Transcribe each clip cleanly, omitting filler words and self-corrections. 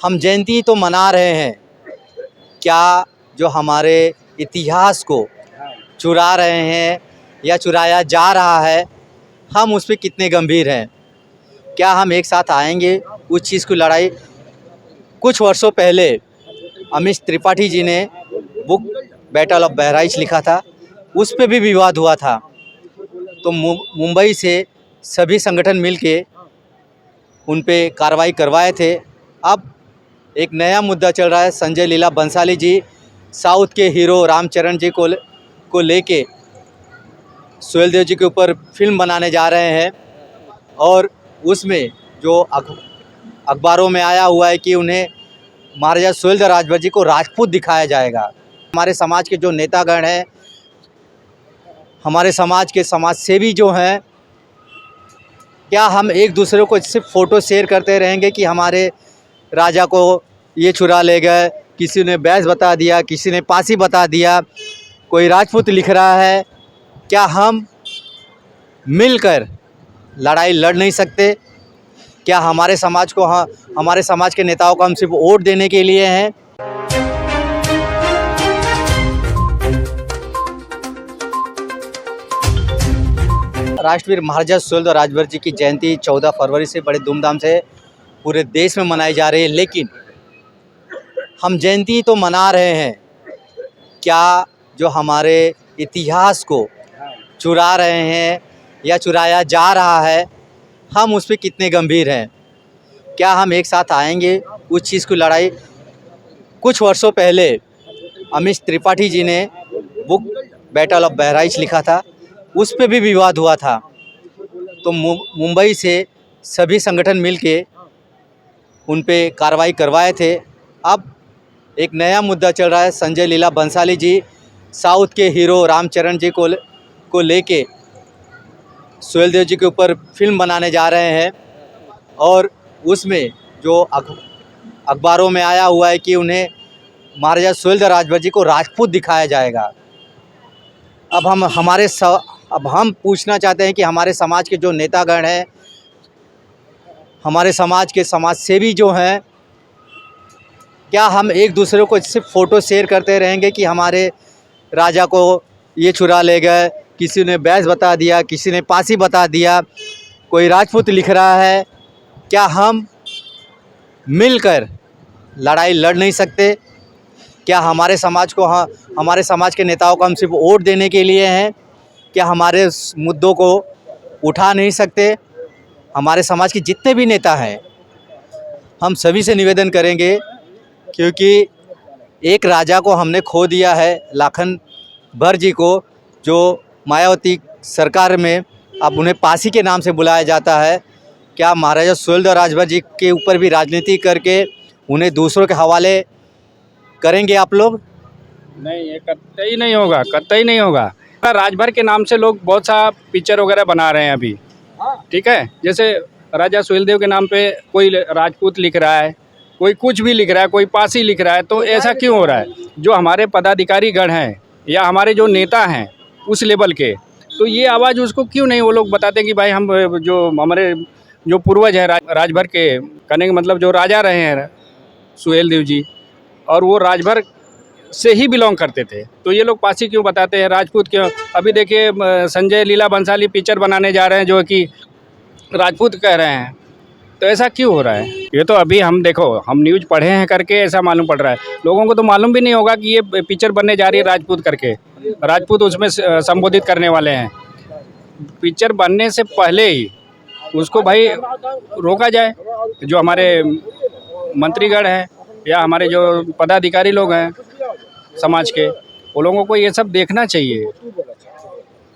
हम जयंती तो मना रहे हैं, क्या जो हमारे इतिहास को चुरा रहे हैं या चुराया जा रहा है, हम उस पे कितने गंभीर हैं। क्या हम एक साथ आएंगे उस चीज़ की लड़ाई। कुछ वर्षों पहले अमीश त्रिपाठी जी ने बुक बैटल ऑफ बहराइच लिखा था, उस पे भी विवाद हुआ था। तो मुंबई से सभी संगठन मिलके उन पे कार्रवाई करवाए थे। अब एक नया मुद्दा चल रहा है। संजय लीला बंसाली जी साउथ के हीरो रामचरण जी को लेके सुहेल देव जी के ऊपर फिल्म बनाने जा रहे हैं, और उसमें जो अखबारों में आया हुआ है कि उन्हें महाराजा सुहेल देव राजभर जी को राजपूत दिखाया जाएगा। हमारे समाज के जो नेतागण हैं, हमारे समाज के समाजसेवी जो हैं, क्या हम एक दूसरे को सिर्फ फ़ोटो शेयर करते रहेंगे कि हमारे राजा को ये चुरा ले गए, किसी ने बैस बता दिया, किसी ने पासी बता दिया, कोई राजपूत लिख रहा है। क्या हम मिलकर लड़ाई लड़ नहीं सकते? क्या हमारे समाज को हमारे समाज के नेताओं को हम सिर्फ वोट देने के लिए हैं? राष्ट्रवीर महाराजा सुहेल देव राजभर जी की जयंती 14 फरवरी से बड़े धूमधाम से पूरे देश में मनाई जा रही है, लेकिन हम जयंती तो मना रहे हैं, क्या जो हमारे इतिहास को चुरा रहे हैं या चुराया जा रहा है, हम उस पे कितने गंभीर हैं। क्या हम एक साथ आएंगे उस चीज़ की लड़ाई। कुछ वर्षों पहले अमीश त्रिपाठी जी ने बुक बैटल ऑफ बहराइच लिखा था, उस पे भी विवाद हुआ था। तो मुंबई से सभी संगठन मिलके उन पे कार्रवाई करवाए थे। अब एक नया मुद्दा चल रहा है। संजय लीला बंसाली जी साउथ के हीरो रामचरण जी को लेके सुहेल देव जी के ऊपर फिल्म बनाने जा रहे हैं, और उसमें जो अखबारों में आया हुआ है कि उन्हें महाराजा सुहेल देव राजभर जी को राजपूत दिखाया जाएगा। अब हम पूछना चाहते हैं कि हमारे समाज के जो नेतागण हैं, हमारे समाज के समाजसेवी जो हैं, क्या हम एक दूसरे को सिर्फ फ़ोटो शेयर करते रहेंगे कि हमारे राजा को ये चुरा ले गए, किसी ने बैस बता दिया, किसी ने पासी बता दिया, कोई राजपूत लिख रहा है। क्या हम मिलकर लड़ाई लड़ नहीं सकते? क्या हमारे समाज को हमारे समाज के नेताओं को हम सिर्फ वोट देने के लिए हैं? क्या हमारे मुद्दों को उठा नहीं सकते? हमारे समाज के जितने भी नेता हैं, हम सभी से निवेदन करेंगे, क्योंकि एक राजा को हमने खो दिया है, लाखन भर जी को, जो मायावती सरकार में अब उन्हें पासी के नाम से बुलाया जाता है। क्या महाराजा सुहेल देव राजभर जी के ऊपर भी राजनीति करके उन्हें दूसरों के हवाले करेंगे आप लोग? नहीं, ये कतई नहीं होगा, कतई नहीं होगा। राजभर के नाम से लोग बहुत सा पिक्चर वगैरह बना रहे हैं अभी, ठीक है। जैसे राजा सुहेल देव के नाम पे कोई राजपूत लिख रहा है, कोई कुछ भी लिख रहा है, कोई पासी लिख रहा है। तो ऐसा क्यों हो रहा है? जो हमारे पदाधिकारी गण हैं या हमारे जो नेता हैं उस लेवल के, तो ये आवाज़ उसको क्यों नहीं वो लोग बताते कि भाई हम जो हमारे जो पूर्वज हैं राजभर के, कहने का मतलब जो राजा रहे हैं सुहेल देव जी, और वो राजभर से ही बिलोंग करते थे, तो ये लोग पासी क्यों बताते हैं, राजपूत क्यों? अभी देखिए संजय लीला बंसाली पिक्चर बनाने जा रहे हैं जो कि राजपूत कह रहे हैं। तो ऐसा क्यों हो रहा है? ये तो अभी हम देखो, हम न्यूज़ पढ़े हैं करके ऐसा मालूम पड़ रहा है। लोगों को तो मालूम भी नहीं होगा कि ये पिक्चर बनने जा रही है राजपूत करके, राजपूत उसमें संबोधित करने वाले हैं। पिक्चर बनने से पहले ही उसको भाई रोका जाए। जो हमारे मंत्रीगण हैं या हमारे जो पदाधिकारी लोग हैं समाज के, वो लोगों को ये सब देखना चाहिए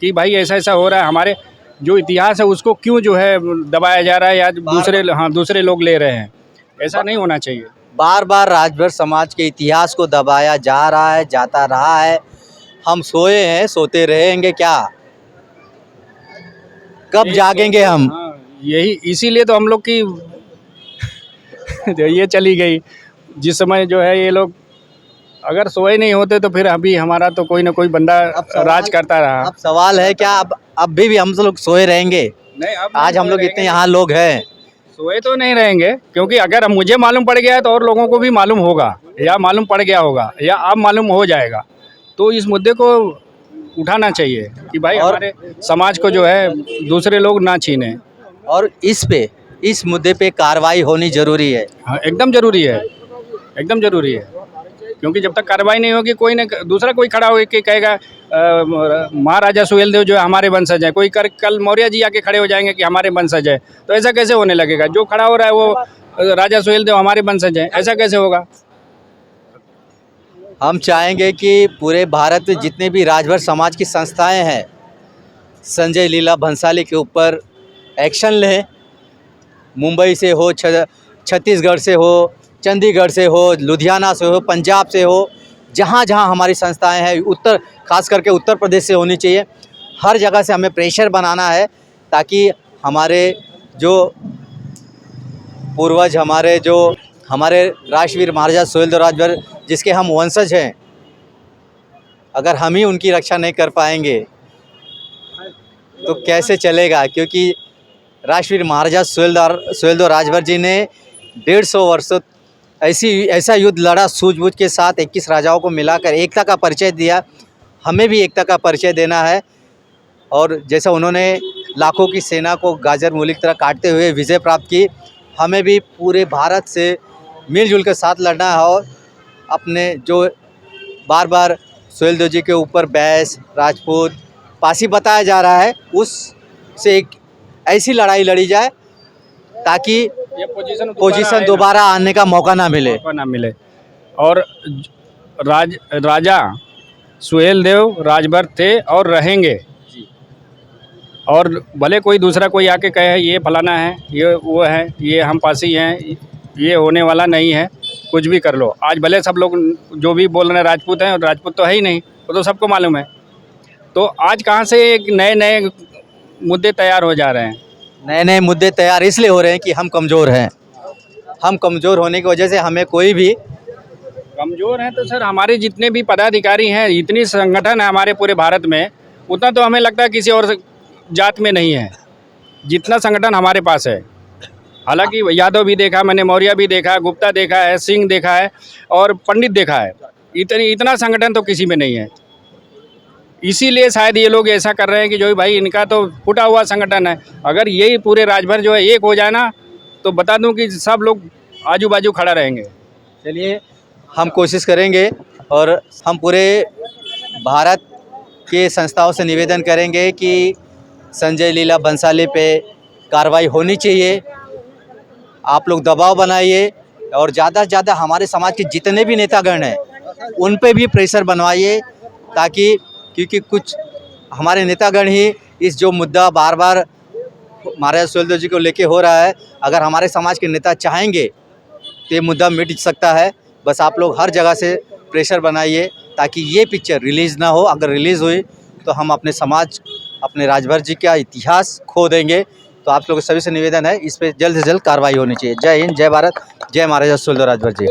कि भाई ऐसा ऐसा हो रहा है। हमारे जो इतिहास है उसको क्यों जो है दबाया जा रहा है या दूसरे लोग ले रहे हैं। ऐसा नहीं होना चाहिए। बार बार राजभर समाज के इतिहास को दबाया जा रहा है, जाता रहा है। हम सोए हैं, सोते रहेंगे क्या? कब जागेंगे हम? यही इसीलिए तो हम लोग की ये चली गई। जिस समय जो है ये लोग अगर सोए नहीं होते तो फिर अभी हमारा तो कोई ना कोई बंदा राज करता रहा। अब सवाल है क्या अब भी हम लोग सोए रहेंगे? नहीं, अब आज हम लोग इतने यहाँ लोग हैं, सोए तो नहीं रहेंगे, क्योंकि अगर मुझे मालूम पड़ गया है तो और लोगों को भी मालूम होगा, या मालूम पड़ गया होगा, या अब मालूम हो जाएगा। तो इस मुद्दे को उठाना चाहिए कि भाई और- हमारे समाज को जो है दूसरे लोग ना छीने। और इस मुद्दे पे कार्रवाई होनी जरूरी है। हाँ, एकदम जरूरी है, एकदम जरूरी है, क्योंकि जब तक कार्रवाई नहीं होगी कोई न दूसरा कोई खड़ा होकर कहेगा महाराजा सुहेलदेव जो है हमारे वंशज है, कोई कल मौर्य जी आके खड़े हो जाएंगे कि हमारे वंशज है, तो ऐसा कैसे होने लगेगा? जो खड़ा हो रहा है वो राजा सुहेलदेव हमारे वंशज है, ऐसा कैसे होगा? हम चाहेंगे कि पूरे भारत में जितने भी राजभर समाज की संस्थाएं हैं, संजय लीला भंसाली के ऊपर एक्शन लें। मुंबई से हो, छत्तीसगढ़ से हो, चंडीगढ़ से हो, लुधियाना से हो, पंजाब से हो, जहाँ जहाँ हमारी संस्थाएं हैं, खास करके उत्तर प्रदेश से होनी चाहिए। हर जगह से हमें प्रेशर बनाना है ताकि हमारे जो पूर्वज, हमारे राष्ट्रवीर महाराजा सुहेलदेव राजभर जिसके हम वंशज हैं, अगर हम ही उनकी रक्षा नहीं कर पाएंगे तो कैसे चलेगा? क्योंकि राष्ट्रवीर महाराजा सुहेलदेव राजभर जी ने 150 वर्षों ऐसा युद्ध लड़ा सूझबूझ के साथ, 21 राजाओं को मिलाकर एकता का परिचय दिया। हमें भी एकता का परिचय देना है, और जैसा उन्होंने लाखों की सेना को गाजर मूली की तरह काटते हुए विजय प्राप्त की, हमें भी पूरे भारत से मिलजुल के साथ लड़ना है। और अपने जो बार बार सुहेलदेव जी के ऊपर बैस, राजपूत, पासी बताया जा रहा है, उससे एक ऐसी लड़ाई लड़ी जाए ताकि ये पोजीशन दोबारा आने का मौका ना मिले। और राजा सुहेलदेव राजभर थे और रहेंगे, और भले कोई दूसरा कोई आके कहे ये फलाना है, ये वो है, ये हम पासी हैं, ये होने वाला नहीं है, कुछ भी कर लो। आज भले सब लोग जो भी बोल रहे हैं राजपूत हैं, और राजपूत तो है ही नहीं, वो तो सबको मालूम है। तो आज कहाँ से एक नए मुद्दे तैयार हो जा रहे हैं? नए मुद्दे तैयार इसलिए हो रहे हैं कि हम कमज़ोर हैं। हम कमज़ोर होने की वजह से हमें कोई भी कमज़ोर हैं तो सर हमारे जितने भी पदाधिकारी हैं, इतनी संगठन है हमारे पूरे भारत में, उतना तो हमें लगता है किसी और जात में नहीं है जितना संगठन हमारे पास है। हालांकि यादव भी देखा मैंने, मौर्य भी देखा, गुप्ता देखा है, सिंह देखा है और पंडित देखा है, इतना संगठन तो किसी में नहीं है। इसीलिए शायद ये लोग ऐसा कर रहे हैं कि जो भाई इनका तो फूटा हुआ संगठन है, अगर यही पूरे राजभर जो है एक हो जाए ना, तो बता दूं कि सब लोग आजू बाजू खड़ा रहेंगे। चलिए, हम कोशिश करेंगे और हम पूरे भारत के संस्थाओं से निवेदन करेंगे कि संजय लीला भंसाली पे कार्रवाई होनी चाहिए। आप लोग दबाव बनाइए और ज़्यादा से ज़्यादा हमारे समाज के जितने भी नेतागण हैं उन पे भी प्रेशर बनवाइए, ताकि क्योंकि कुछ हमारे नेतागण ही इस जो मुद्दा बार बार महाराजा सुहेलदेव जी को लेके हो रहा है, अगर हमारे समाज के नेता चाहेंगे तो ये मुद्दा मिट सकता है। बस आप लोग हर जगह से प्रेशर बनाइए ताकि ये पिक्चर रिलीज़ ना हो। अगर रिलीज़ हुई तो हम अपने समाज, अपने राजभर जी का इतिहास खो देंगे। तो आप लोगों सभी से निवेदन है, इस पर जल्द से जल्द कार्रवाई होनी चाहिए। जय हिंद, जय भारत, जय महाराजा सुहेलदेव राजभर जी।